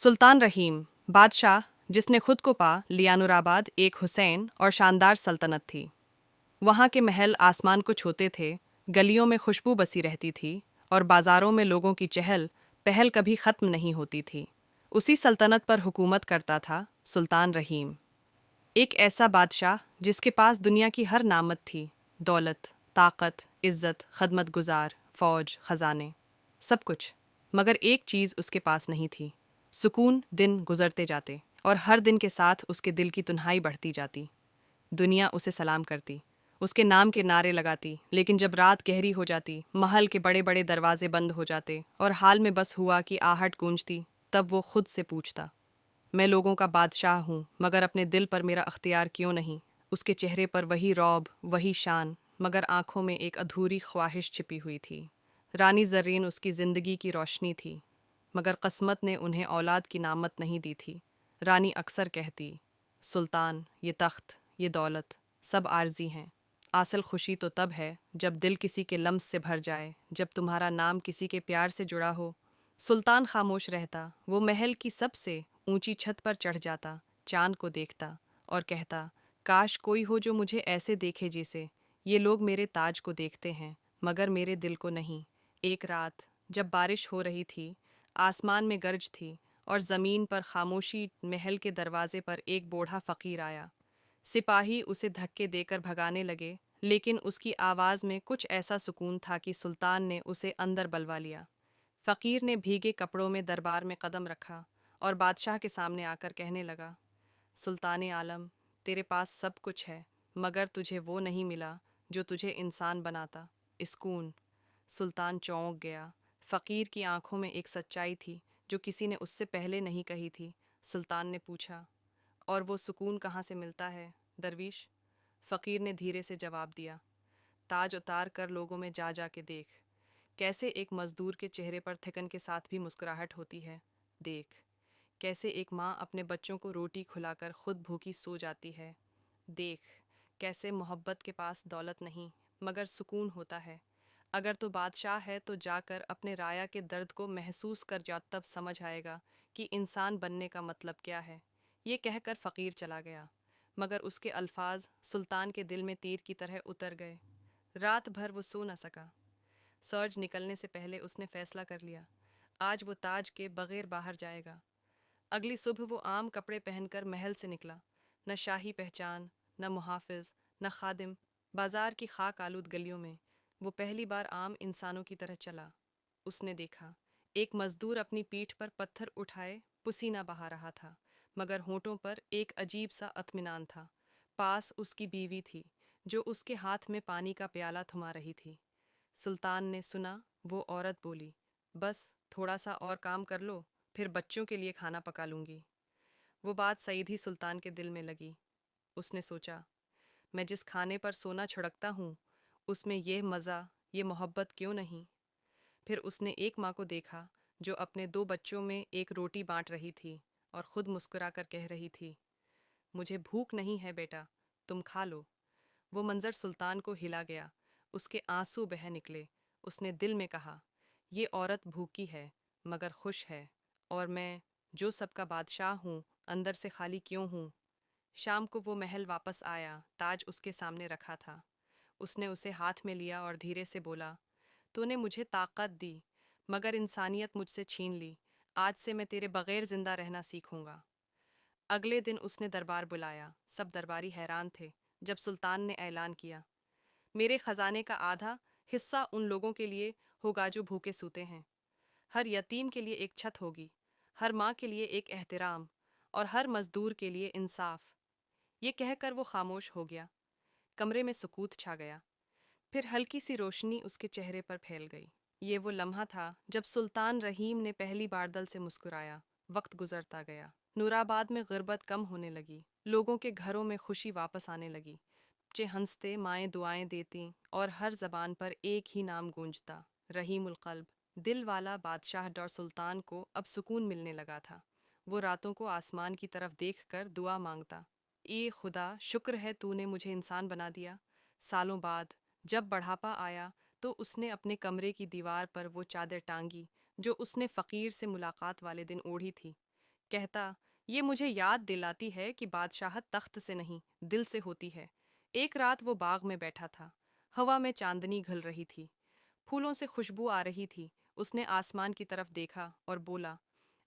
सुल्तान रहीम, बादशाह जिसने खुद को पा लिया नूराबाद एक हुसैन और शानदार सल्तनत थी। वहाँ के महल आसमान को छूते थे, गलियों में खुशबू बसी रहती थी और बाजारों में लोगों की चहल पहल कभी ख़त्म नहीं होती थी। उसी सल्तनत पर हुकूमत करता था सुल्तान रहीम, एक ऐसा बादशाह जिसके पास दुनिया की हर नामत थी, दौलत, ताकत, इज़्ज़त, खदमत गुजार, फ़ौज, ख़जाने, सब कुछ। मगर एक चीज़ उसके पास नहीं थी, सुकून। दिन गुजरते जाते और हर दिन के साथ उसके दिल की तन्हाई बढ़ती जाती। दुनिया उसे सलाम करती, उसके नाम के नारे लगाती, लेकिन जब रात गहरी हो जाती, महल के बड़े बड़े दरवाजे बंद हो जाते और हाल में बस हुआ की आहट गूंजती, तब वो खुद से पूछता, मैं लोगों का बादशाह हूँ, मगर अपने दिल पर मेरा अख्तियार क्यों नहीं? उसके चेहरे पर वही रौब, वही शान, मगर आंखों में एक अधूरी ख्वाहिश छिपी हुई थी। रानी ज़रीन उसकी ज़िंदगी की रोशनी थी, मगर किस्मत ने उन्हें औलाद की नामत नहीं दी थी। रानी अक्सर कहती, सुल्तान, ये तख्त, ये दौलत, सब आर्जी हैं। असल खुशी तो तब है जब दिल किसी के लम्स से भर जाए, जब तुम्हारा नाम किसी के प्यार से जुड़ा हो। सुल्तान खामोश रहता, वो महल की सबसे ऊंची छत पर चढ़ जाता, चांद को देखता और कहता, काश कोई हो जो मुझे ऐसे देखे जैसे ये लोग मेरे ताज को देखते हैं, मगर मेरे दिल को नहीं। एक रात जब बारिश हो रही थी, आसमान में गरज थी और ज़मीन पर खामोशी, महल के दरवाजे पर एक बूढ़ा फ़कीर आया। सिपाही उसे धक्के देकर भगाने लगे, लेकिन उसकी आवाज़ में कुछ ऐसा सुकून था कि सुल्तान ने उसे अंदर बलवा लिया। फ़कीर ने भीगे कपड़ों में दरबार में कदम रखा और बादशाह के सामने आकर कहने लगा, सुल्तान आलम, तेरे पास सब कुछ है, मगर तुझे वो नहीं मिला जो तुझे इंसान बनाता, सुकून। सुल्तान चौंक गया। फ़कीर की आंखों में एक सच्चाई थी जो किसी ने उससे पहले नहीं कही थी। सुल्तान ने पूछा, और वो सुकून कहाँ से मिलता है दरवीश? फ़कीर ने धीरे से जवाब दिया, ताज उतार कर लोगों में जा जा के देख, कैसे एक मज़दूर के चेहरे पर थकन के साथ भी मुस्कुराहट होती है। देख कैसे एक माँ अपने बच्चों को रोटी खिलाकर खुद भूखी सो जाती है। देख कैसे मोहब्बत के पास दौलत नहीं, मगर सुकून होता है। अगर तो बादशाह है तो जाकर अपने राया के दर्द को महसूस कर जा, तब समझ आएगा कि इंसान बनने का मतलब क्या है। ये कहकर फ़कीर चला गया, मगर उसके अल्फाज सुल्तान के दिल में तीर की तरह उतर गए। रात भर वो सो न सका। सर्ज निकलने से पहले उसने फैसला कर लिया, आज वो ताज के बगैर बाहर जाएगा। अगली सुबह वो आम कपड़े पहनकर महल से निकला। न शाही पहचान, न मुहाफिज, न खादिम। बाजार की खाक आलूद गलियों में वो पहली बार आम इंसानों की तरह चला। उसने देखा, एक मजदूर अपनी पीठ पर पत्थर उठाए पसीना बहा रहा था, मगर होठों पर एक अजीब सा अत्मीनान था। पास उसकी बीवी थी, जो उसके हाथ में पानी का प्याला थमा रही थी। सुल्तान ने सुना, वो औरत बोली, बस थोड़ा सा और काम कर लो, फिर बच्चों के लिए खाना पका लूँगी। वो बात सईद ही सुल्तान के दिल में लगी। उसने सोचा, मैं जिस खाने पर सोना छिड़कता हूँ, उसमें यह मज़ा, ये मोहब्बत क्यों नहीं? फिर उसने एक माँ को देखा जो अपने दो बच्चों में एक रोटी बांट रही थी और खुद मुस्कुराकर कह रही थी, मुझे भूख नहीं है बेटा, तुम खा लो। वो मंजर सुल्तान को हिला गया, उसके आंसू बह निकले। उसने दिल में कहा, ये औरत भूखी है मगर खुश है, और मैं जो सबका बादशाह हूँ, अंदर से खाली क्यों हूँ? शाम को वो महल वापस आया, ताज उसके सामने रखा था। उसने उसे हाथ में लिया और धीरे से बोला, तूने मुझे ताकत दी, मगर इंसानियत मुझसे छीन ली। आज से मैं तेरे बगैर जिंदा रहना सीखूंगा। अगले दिन उसने दरबार बुलाया। सब दरबारी हैरान थे जब सुल्तान ने ऐलान किया, मेरे खजाने का आधा हिस्सा उन लोगों के लिए होगा जो भूखे सूते हैं। हर यतीम के लिए एक छत होगी, हर माँ के लिए एक एहतराम, और हर मजदूर के लिए इंसाफ। ये कहकर वो खामोश हो गया। कमरे में सुकूत छा गया। फिर हल्की सी रोशनी उसके चेहरे पर फैल गई। ये वो लम्हा था जब सुल्तान रहीम ने पहली बार दिल से मुस्कुराया। वक्त गुजरता गया। नूराबाद में गुर्बत कम होने लगी। लोगों के घरों में खुशी वापस आने लगी। बच्चे हंसते, माएँ दुआएं देती, और हर जबान पर एक ही नाम गूंजता, रहीमुल कल्ब। दिल वाला बादशाह डर सुल्तान को अब सुकून मिलने लगा था। वो रातों को आसमान की तरफ देखकर दुआ मांगता, ए खुदा, शुक्र है तूने मुझे इंसान बना दिया। सालों बाद जब बढ़ापा आया तो उसने अपने कमरे की दीवार पर वो चादर टांगी जो उसने फ़कीर से मुलाकात वाले दिन ओढ़ी थी। کہتا، یہ مجھے یاد دلاتی ہے کہ بادشاہت تخت سے نہیں، دل سے ہوتی ہے۔ ایک رات وہ باغ میں بیٹھا تھا، ہوا میں چاندنی گھل رہی تھی، پھولوں سے خوشبو آ رہی تھی۔ اس نے آسمان کی طرف دیکھا اور بولا،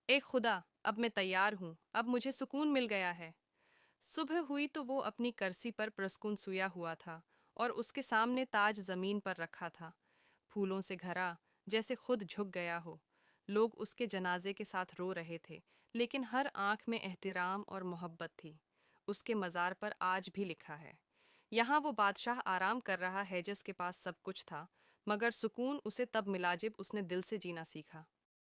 اے خدا، اب میں تیار ہوں، اب مجھے سکون مل گیا ہے۔ صبح ہوئی تو وہ اپنی کرسی پر پرسکون سویا ہوا تھا اور اس کے سامنے تاج زمین پر رکھا تھا، پھولوں سے گھرا، جیسے خود جھک گیا ہو۔ لوگ اس کے جنازے کے ساتھ رو رہے تھے، لیکن ہر آنکھ میں احترام اور محبت تھی۔ اس کے مزار پر آج بھی لکھا ہے، یہاں وہ بادشاہ آرام کر رہا ہے جس کے پاس سب کچھ تھا، مگر سکون اسے تب ملا جب اس نے دل سے جینا سیکھا۔